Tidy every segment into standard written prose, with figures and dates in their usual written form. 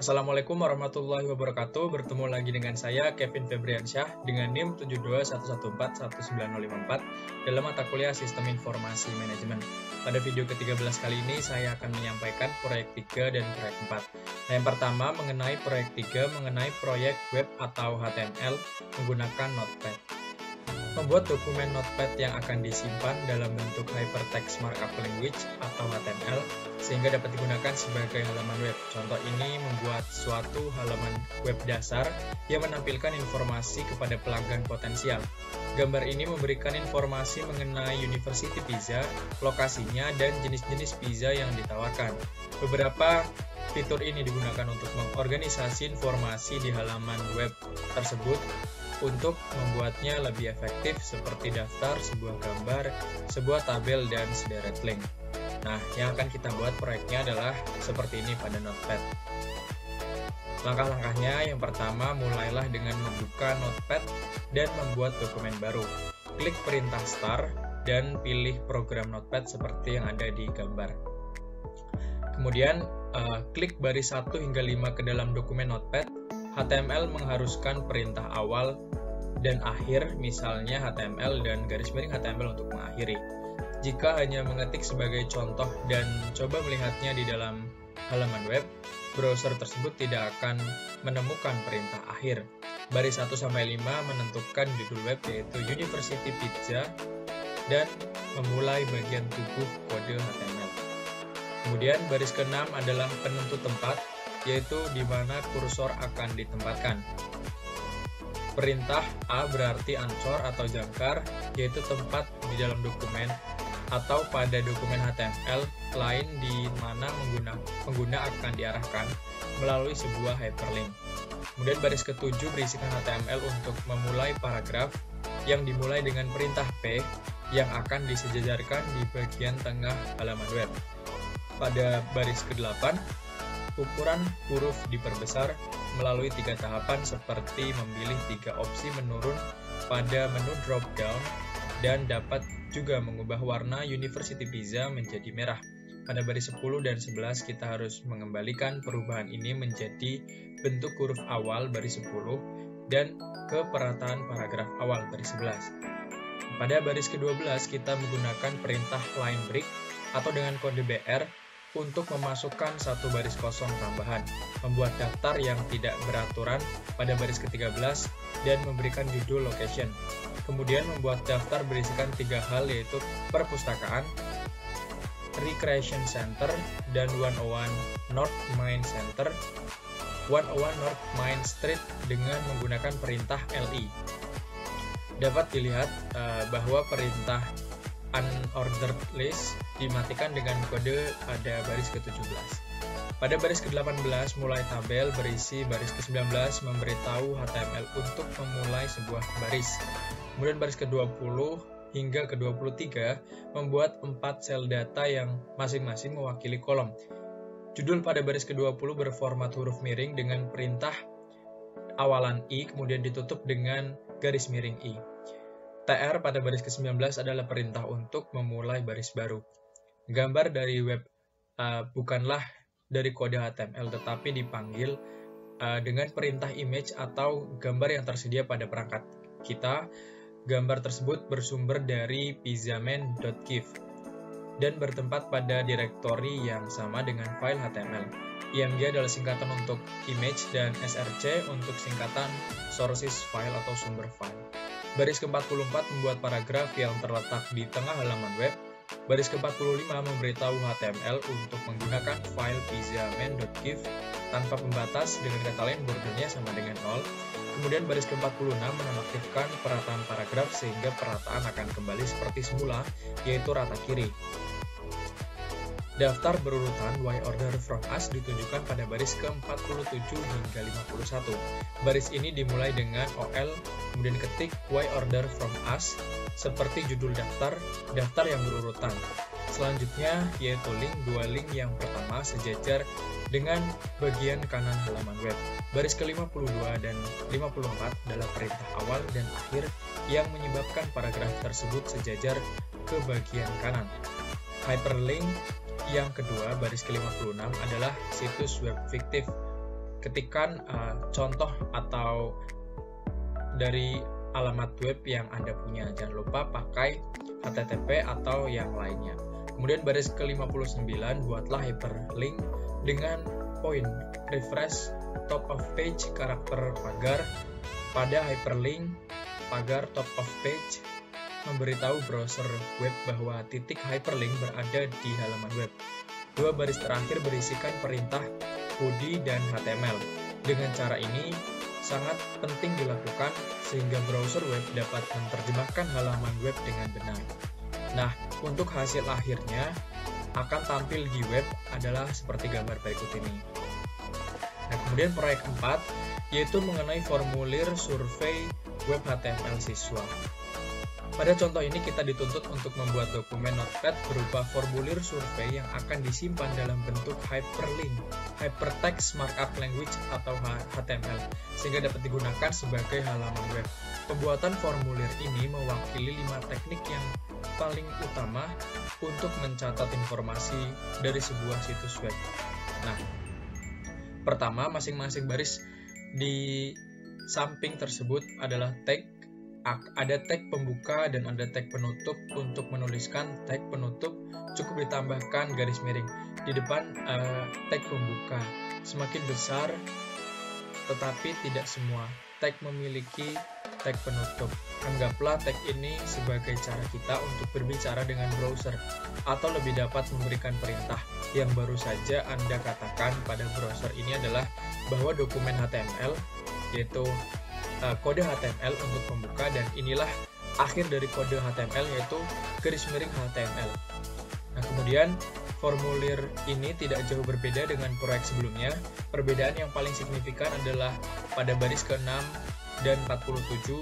Assalamualaikum warahmatullahi wabarakatuh. Bertemu lagi dengan saya Kevin Febriansyah dengan NIM 7211141954 dalam mata kuliah Sistem Informasi Manajemen. Pada video ke-13 kali ini saya akan menyampaikan proyek 3 dan proyek 4. Nah, yang pertama mengenai proyek 3 mengenai proyek web atau HTML menggunakan Notepad. Membuat dokumen Notepad yang akan disimpan dalam bentuk Hypertext Markup Language atau HTML sehingga dapat digunakan sebagai halaman web. Contoh ini membuat suatu halaman web dasar yang menampilkan informasi kepada pelanggan potensial. Gambar ini memberikan informasi mengenai University Pizza, lokasinya, dan jenis-jenis pizza yang ditawarkan. Beberapa fitur ini digunakan untuk mengorganisasi informasi di halaman web tersebut untuk membuatnya lebih efektif seperti daftar, sebuah gambar, sebuah tabel, dan sederet link. Nah, yang akan kita buat proyeknya adalah seperti ini pada Notepad. Langkah-langkahnya yang pertama, mulailah dengan membuka Notepad dan membuat dokumen baru. Klik perintah Start dan pilih program Notepad seperti yang ada di gambar. Kemudian, klik baris 1 hingga 5 ke dalam dokumen Notepad. HTML mengharuskan perintah awal dan akhir, misalnya HTML dan garis miring HTML untuk mengakhiri. Jika hanya mengetik sebagai contoh dan coba melihatnya di dalam halaman web, browser tersebut tidak akan menemukan perintah akhir. Baris 1-5 menentukan judul web yaitu University Pizza dan memulai bagian tubuh kode HTML. Kemudian baris ke-6 adalah penentu tempat, yaitu di mana kursor akan ditempatkan. Perintah A berarti ansor atau jangkar, yaitu tempat di dalam dokumen atau pada dokumen HTML lain di mana pengguna akan diarahkan melalui sebuah hyperlink. Kemudian baris ke-7 berisikan HTML untuk memulai paragraf yang dimulai dengan perintah P yang akan disejajarkan di bagian tengah halaman web. Pada baris ke-8, ukuran huruf diperbesar melalui 3 tahapan seperti memilih 3 opsi menurun pada menu drop-down dan dapat juga mengubah warna University Pizza menjadi merah. Pada baris 10 dan 11 kita harus mengembalikan perubahan ini menjadi bentuk huruf awal baris 10 dan keperataan paragraf awal baris 11. Pada baris ke-12 kita menggunakan perintah line break atau dengan kode BR untuk memasukkan satu baris kosong tambahan, membuat daftar yang tidak beraturan pada baris ke-13 dan memberikan judul location. Kemudian membuat daftar berisikan 3 hal yaitu perpustakaan, recreation center, dan 101 North Main Center, 101 North Main Street dengan menggunakan perintah LI. Dapat dilihat bahwa perintah unordered list dimatikan dengan kode pada baris ke-17. Pada baris ke-18 mulai tabel berisi baris ke-19 memberitahu HTML untuk memulai sebuah baris. Kemudian baris ke-20 hingga ke-23 membuat 4 sel data yang masing-masing mewakili kolom. Judul pada baris ke-20 berformat huruf miring dengan perintah awalan I kemudian ditutup dengan garis miring I. TR pada baris ke-19 adalah perintah untuk memulai baris baru. Gambar dari web bukanlah dari kode HTML tetapi dipanggil dengan perintah image atau gambar yang tersedia pada perangkat kita. Gambar tersebut bersumber dari pizzaman.gif dan bertempat pada direktori yang sama dengan file HTML. IMG adalah singkatan untuk image dan SRC untuk singkatan sources file atau sumber file. Baris ke-44 membuat paragraf yang terletak di tengah halaman web. Baris ke-45 memberitahu HTML untuk menggunakan file pizzaman.gif tanpa pembatas, dengan kata lain bordernya sama dengan 0. Kemudian baris ke-46 menonaktifkan perataan paragraf sehingga perataan akan kembali seperti semula, yaitu rata kiri. Daftar berurutan Y order from us ditunjukkan pada baris ke-47 hingga 51. Baris ini dimulai dengan OL, kemudian ketik Y order from us, seperti judul daftar yang berurutan. Selanjutnya yaitu link, 2 link yang pertama sejajar dengan bagian kanan halaman web. Baris ke-52 dan 54 adalah perintah awal dan akhir yang menyebabkan paragraf tersebut sejajar ke bagian kanan. Hyperlink yang kedua, baris ke-56 adalah situs web fiktif. ketikkan contoh atau dari alamat web yang Anda punya. Jangan lupa pakai HTTP atau yang lainnya. Kemudian baris ke-59, buatlah hyperlink dengan poin refresh top of page karakter pagar pada hyperlink pagar top of page, memberitahu browser web bahwa titik hyperlink berada di halaman web. Dua baris terakhir berisikan perintah Kodi dan HTML. Dengan cara ini sangat penting dilakukan sehingga browser web dapat menerjemahkan halaman web dengan benar. Nah, untuk hasil akhirnya akan tampil di web adalah seperti gambar berikut ini. Nah, kemudian proyek 4 yaitu mengenai formulir survei web HTML siswa. Pada contoh ini kita dituntut untuk membuat dokumen Notepad berupa formulir survei yang akan disimpan dalam bentuk hyperlink, hypertext markup language atau HTML, sehingga dapat digunakan sebagai halaman web. Pembuatan formulir ini mewakili 5 teknik yang paling utama untuk mencatat informasi dari sebuah situs web. Nah, pertama, masing-masing baris di samping tersebut adalah tag. Ada tag pembuka dan ada tag penutup. Untuk menuliskan tag penutup cukup ditambahkan garis miring di depan tag pembuka. Semakin besar, tetapi tidak semua tag memiliki tag penutup. Anggaplah tag ini sebagai cara kita untuk berbicara dengan browser, atau lebih dapat memberikan perintah yang baru saja Anda katakan pada browser ini adalah bahwa dokumen HTML, yaitu kode HTML untuk pembuka, dan inilah akhir dari kode HTML yaitu garis miring HTML. Nah, kemudian formulir ini tidak jauh berbeda dengan proyek sebelumnya. Perbedaan yang paling signifikan adalah pada baris ke-6 dan 47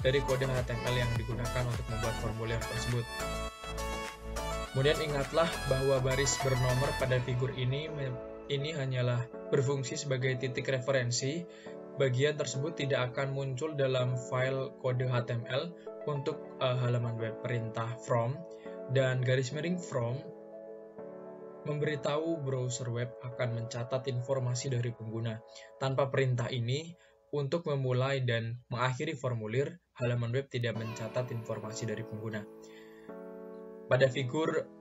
dari kode HTML yang digunakan untuk membuat formulir tersebut. Kemudian ingatlah bahwa baris bernomor pada figur ini hanyalah berfungsi sebagai titik referensi. Bagian tersebut tidak akan muncul dalam file kode HTML untuk halaman web. Perintah from dan garis miring from memberitahu browser web akan mencatat informasi dari pengguna. Tanpa perintah ini, untuk memulai dan mengakhiri formulir, halaman web tidak mencatat informasi dari pengguna. Pada figur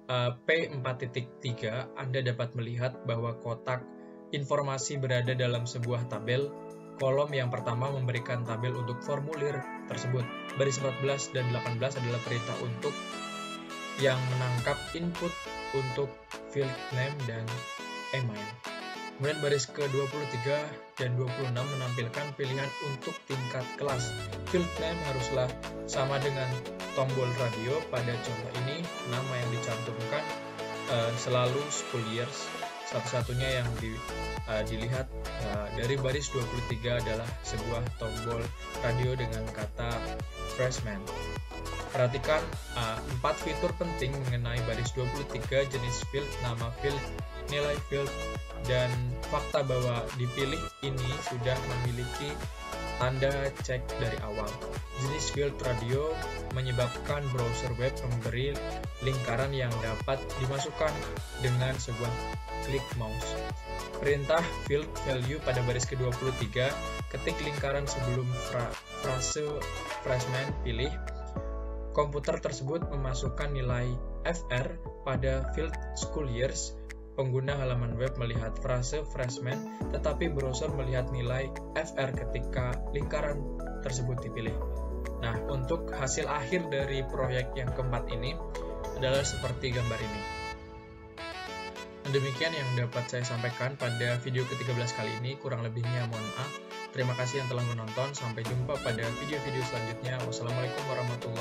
P4.3, Anda dapat melihat bahwa kotak informasi berada dalam sebuah tabel. Kolom yang pertama memberikan tabel untuk formulir tersebut. Baris 14 dan 18 adalah perintah untuk yang menangkap input untuk field name dan email. Kemudian baris ke-23 dan 26 menampilkan pilihan untuk tingkat kelas. Field name haruslah sama dengan tombol radio. Pada contoh ini, nama yang dicantumkan selalu school years. Satu-satunya yang dilihat dari baris 23 adalah sebuah tombol radio dengan kata freshman. Perhatikan 4 fitur penting mengenai baris 23, jenis field, nama field, nilai field, dan fakta bahwa dipilih ini sudah memiliki tanda cek dari awal. Jenis field radio menyebabkan browser web memberi lingkaran yang dapat dimasukkan dengan sebuah klik mouse. Perintah field value pada baris ke-23, ketik lingkaran sebelum frase freshman, pilih. Komputer tersebut memasukkan nilai FR pada field school years. Pengguna halaman web melihat frase freshman, tetapi browser melihat nilai FR ketika lingkaran tersebut dipilih. Nah, untuk hasil akhir dari proyek yang keempat ini adalah seperti gambar ini. Demikian yang dapat saya sampaikan pada video ke-13 kali ini. Kurang lebihnya mohon maaf. Terima kasih yang telah menonton. Sampai jumpa pada video-video selanjutnya. Wassalamualaikum warahmatullahi wabarakatuh.